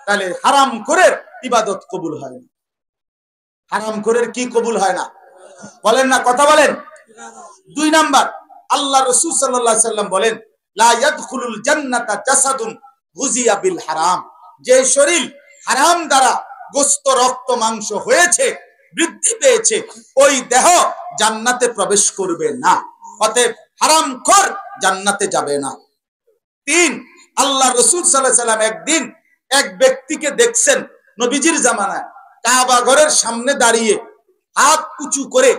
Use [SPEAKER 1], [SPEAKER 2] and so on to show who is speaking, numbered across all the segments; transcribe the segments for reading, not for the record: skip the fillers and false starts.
[SPEAKER 1] তাহলে হারাম করে ইবাদত কবুল হয় না। হারাম করে কি কবুল হয় না? বলেন না, কথা বলেন। 2 নাম্বার, আল্লাহ রাসূল সাল্লাল্লাহু আলাইহি সাল্লাম বলেন, লা ইয়াদখুলুল জান্নাতা জাসাদুন গুজিয়া বিল হারাম। যে শরীর হারাম দ্বারা গোশত রক্ত মাংস হয়েছে, বৃদ্ধি পেয়েছে, ওই দেহ জান্নাতে প্রবেশ করবে না। অতএব হারামখোর জান্নাতে যাবে না। 3, আল্লাহ রাসূল সাল্লাল্লাহু আলাইহি সাল্লাম একদিন এক ব্যক্তিকে দেখছেন নবীজির জামানায়, কাবা ঘরের সামনে দাঁড়িয়ে হাত উঁচু করে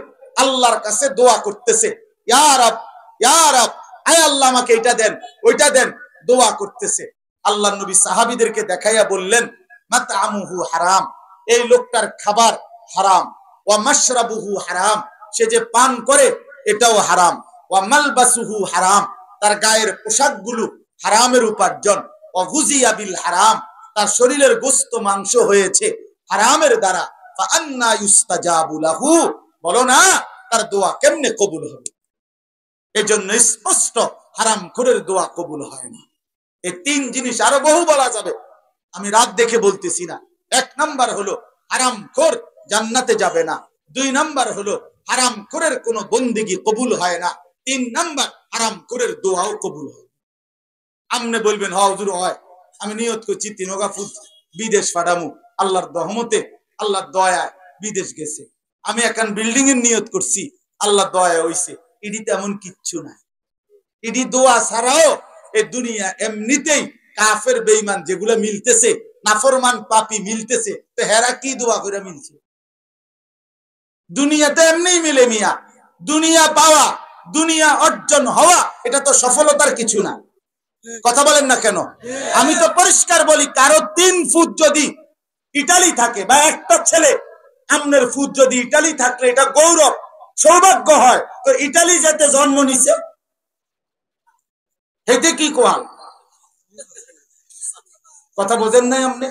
[SPEAKER 1] আল্লাহর কাছে দোয়া করতেছে, ইয়া রাব, ইয়া রাব, আয় আল্লাহ আমাকে এটা দেন, ওইটা দেন, দোয়া করতেছে। আল্লাহর নবী সাহাবীদেরকে দেখাইয়া বললেন, মাতআমুহু হারাম, এই লোকটার খাবার হারাম, ওয়া মাশরাবুহু হারাম, সে যে পান করে এটাও হারাম, ওয়া মালবাসুহু হারাম, তার গায়ের পোশাকগুলো হারামের উপার্জন, ওয়া গুজিয়া বিল হারাম, তার শরীরের গোশত মাংস হয়েছে হারামের দ্বারা, ফা আন্না ইউস্তাজাবু লাহু, বলো না তার দোয়া কেমনে কবুল হবে? এজন্য স্পষ্ট হারামখোরের দোয়া কবুল হয় না। এই 3 জিনিস আরো বহু বলা যাবে, আমি রাত দেখে বলতেছি না। 1 নাম্বার হলো হারামখোর জান্নাতে যাবে না। 2 নাম্বার হলো হারামখোরের কোনো বন্দেগী কবুল হয় না। 3 নাম্বার, হারামখোরের দোয়াও কবুল হয়। আমনে বলবেন হ হুজুর হয়, আমি নিয়ত করছি 3 ফুট বিদেশ পাঠামু, আল্লাহর রহমতে আল্লাহর দয়ায় বিদেশ গেছে। আমি এখন বিল্ডিং এর নিয়ত করছি, আল্লাহর দয়া হইছে। এটি তেমন কিচ্ছু না। এটি দোয়া ছাড়াও এই দুনিয়া এমনিতেই কাফের বেঈমান যেগুলো মিলতেছে, নাফরমান পাপী মিলতেছে, তো হেরা কি দোয়া করে মিলছে? দুনিয়াতে এমনিই মিলে মিয়া। দুনিয়া পাওয়া, দুনিয়া অর্জন হওয়া, এটা তো সফলতার কিছু না। কথা বলেন না কেন? আমি তো পরিষ্কার বলি, কারো 3 ফুট যদি ইটালি থাকে, বা একটা ছেলে আমনের ফুট যদি ইটালি থাকলে এটা গৌরব, সৌভাগ্য হয়। তো ইটালি যেতে জন্ম নিছে, হেতে কি কোয়াল? কথা বোঝেন নাই আপনি?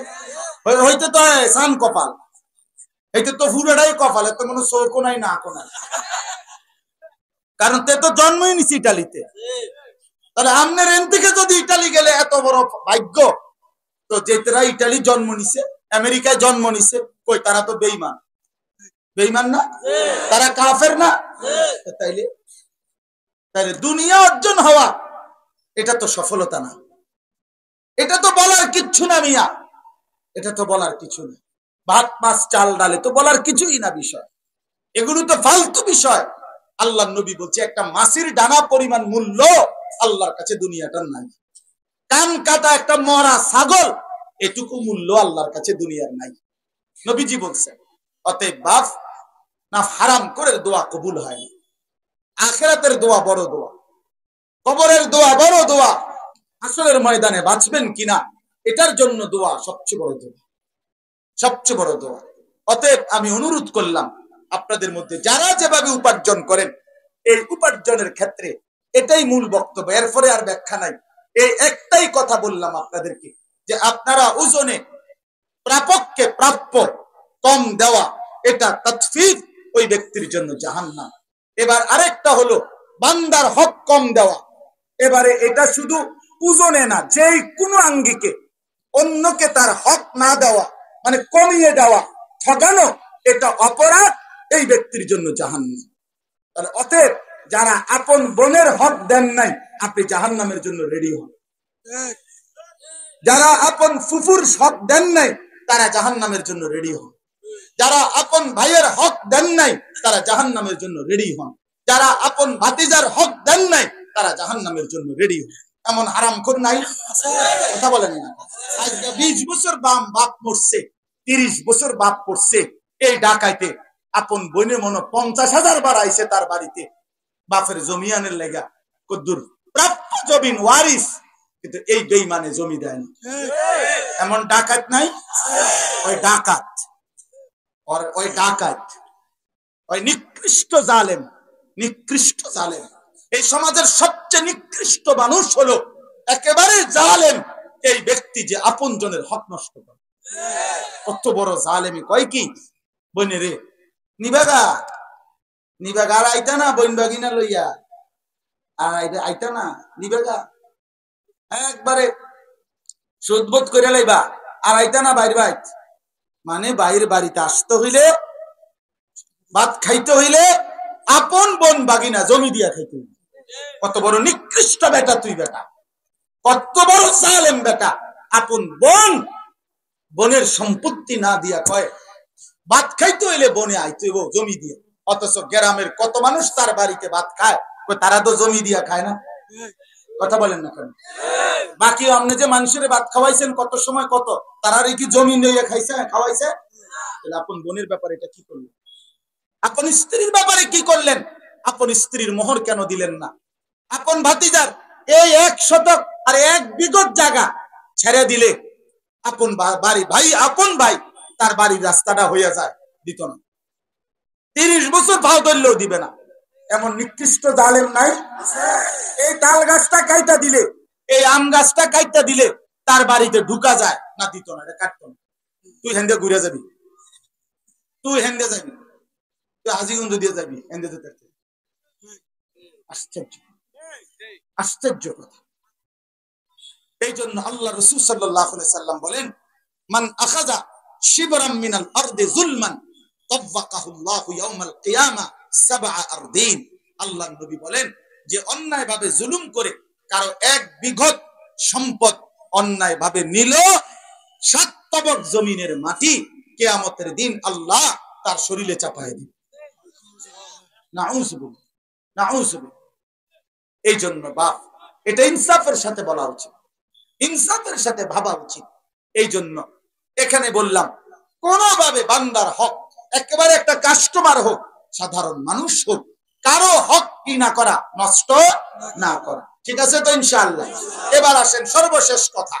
[SPEAKER 1] হইতে তো সান কপাল, হইতে তো পুরোটাই কপাল, এত মনে চৌকো নাই না কোনায়, কারণ তে তো জন্মই নিছে ইটালিতে। তাহলে আমনের এন থেকে যদি ইটালি গেলে এত বড় ভাগ্য, তো যেতেরা ইটালি জন্ম নিছে, আমেরিকায় জন্ম নিছে, কই তারা তো বেঈমান? বেঈমান না? তারা কাফের না? তাইলে তাইলে দুনিয়া অর্জন হওয়া এটা তো সফলতা না। এটা তো বলার কিচ্ছু না মিয়া, এটা তো বলার কিছু না। ভাত মাছ চাল ডালে তো বলার কিছুই না বিষয়, এগুলো তো ফালতু বিষয়। আল্লাহর নবী বলছে, একটা মাছের ডানা পরিমাণ মূল্য আল্লাহর কাছে দুনিয়াটার নাই। কান কাটা একটা মরা ছাগল, এটুকু মূল্য আল্লাহর কাছে দুনিয়ার নাই, নবীজি বলছেন। অতএব বাপ না, হারাম করে দোয়া কবুল হয় না। আখিরাতের দোয়া বড় দোয়া, কবরের দোয়া বড় দোয়া, হাসরের ময়দানে বাঁচবেন কিনা এটার জন্য দোয়া সবচেয়ে বড় দোয়া, সবচেয়ে বড় দোয়া। অতএব আমি অনুরোধ করলাম আপনাদের মধ্যে যারা যেভাবে উপার্জন করেন, এই উপার্জনের ক্ষেত্রে এটাই মূল বক্তব্য, এরপরে আর ব্যাখ্যা নাই। এই একটাই কথা বললাম আপনাদেরকে, যে আপনারা ওজনে প্রাপককে প্রাপ্য কম দেওয়া, এটা তাতফিক, ওই ব্যক্তির জন্য জাহান্নাম। এবার আরেকটা হলো বান্দার হক কম দেওয়া। এবারে এটা শুধু ওজনে না, যেই কোনো আঙ্গিকে অন্যকে তার হক না দেওয়া, মানে কমিয়ে দেওয়া, ঠকানো, এটা অপরাধ, এই ব্যক্তির জন্য জাহান্নাম। তাহলে অতএব যারা আপন বোনের হক দেন নাই, আপনি জাহান্নামের জন্য রেডি হন। যারা আপন ফুফুর হক দেন নাই, তারা জাহান্নামের জন্য রেডি হন। যারা আপন ভাইয়ের হক দেন নাই, তারা জাহান্নামের জন্য রেডি হন। যারা আপন ভাতিজার হক দেন নাই, তারা জাহান্নামের জন্য রেডি হন। এমন হারামখোর নাই? কথা বলেন না। আজকে 20 বছর বাপ মরছে, 30 বছর বাপ পড়ছে, এই ডাকাইতে আপন বোনে মনে 50,000 বার আইছে তার বাড়িতে বাপের জমিয়ানের লেগা, কদ্দুর প্রাপ্য জমিন ওয়ারিস, কিন্তু এই বেঈমানে জমি দেয় না। এমন ডাকাত নাই? ওই ডাকাত, ওই ডাকাত, ওই নিকৃষ্ট জালেম, নিকৃষ্ট জালেম। এই সমাজের সবচেয়ে নিকৃষ্ট মানুষ হলো একেবারে জালেম এই ব্যক্তি, যে আপন জনের হক নষ্ট করে। কত বড় জালেমি! কয় কি বইনে রে নিবাগা নিবাগা, আর আইতা না বইন বাগিনা লইয়া, আর আইতা না নিবাগা, একবারে সুদবোধ করে লাইবা, আড়াইটা না বাইর বাইর, মানে বাইরের বাড়িতে আসতে হইলে, ভাত খাইতে হইলে আপন বোন বাগিনা জমি দিয়া খাইতে হইলে। কত বড় নিকৃষ্ট বেটা তুই, বেটা কত বড় জালেম বেটা। আপন বোন, বোনের সম্পত্তি না দিয়া কয় ভাত খাইতে হইলে বনে আইতে হইব জমি দিয়ে। অথচ গ্রামের কত মানুষ তার বাড়িতে ভাত খায়, তারা তো জমি দিয়া খায় না। কথা বলেন না কেন? বাকি আপনি যে মানুষের ভাত খাওয়াইছেন কত সময়, কত তারা কি জমি নিয়ে খাইছে, খাওয়াইছে? আপন বোনের ব্যাপারে এটা কি করলেন? আপন স্ত্রীর ব্যাপারে কি করলেন? আপন স্ত্রীর মোহর কেন দিলেন না? আপন ভাতিজার এই 1 শতক আর 1 বিঘত জায়গা ছেড়ে দিলে আপন বাড়ি ভাই, আপন ভাই তার বাড়ির রাস্তাটা হইয়া যায়, দিত না। 30 বছর ভাও ধরলেও দিবে না। এমন নিকৃষ্ট জালেম নাই? এই তাল গাছটা কাইটা দিলে, এই আম গাছটা কাইটা দিলে তার বাড়িতে ঢুকা যায় না, দিত না, এটা কাটতো না। তুই হেন্দে ঘুরে যাবি, তুই হেন্দে যাবি, তুই হাজিগঞ্জ দিয়ে যাবি, হেন্দে যেতে। আশ্চর্য, আশ্চর্য কথা। এই জন্য আল্লাহ রাসূল সাল্লাল্লাহু আলাইহি সাল্লাম বলেন, মান আখাযা শিবরাম মিনাল আরদি যুলমান তাওয়াক্কাহুল্লাহু ইয়াউমাল কিয়ামা 7 আরদিন। আল্লাহর নবী বলেন, যে অন্যায় ভাবে জুলুম করে কারো 1 বিঘত সম্পদ অন্যায় ভাবে নিল, 7 তবক জমিনের মাটি কিয়ামতের দিন আল্লাহ তার শরীরে চাপায় দিবে। নাউযুবিল্লাহ, নাউযুবিল্লাহ। এই জন্য বাপ, এটা ইনসাফের সাথে বলা উচিত, ইনসাফের সাথে ভাবা উচিত। এই জন্য এখানে বললাম, কোনোভাবে বান্দার হক, একেবারে একটা কাস্টমার হোক, সাধারণ মানুষ হোক, কারো হক কি না করা, নষ্ট না করা। ঠিক আছে তো ইনশাআল্লাহ? এবার আসেন সর্বশেষ কথা।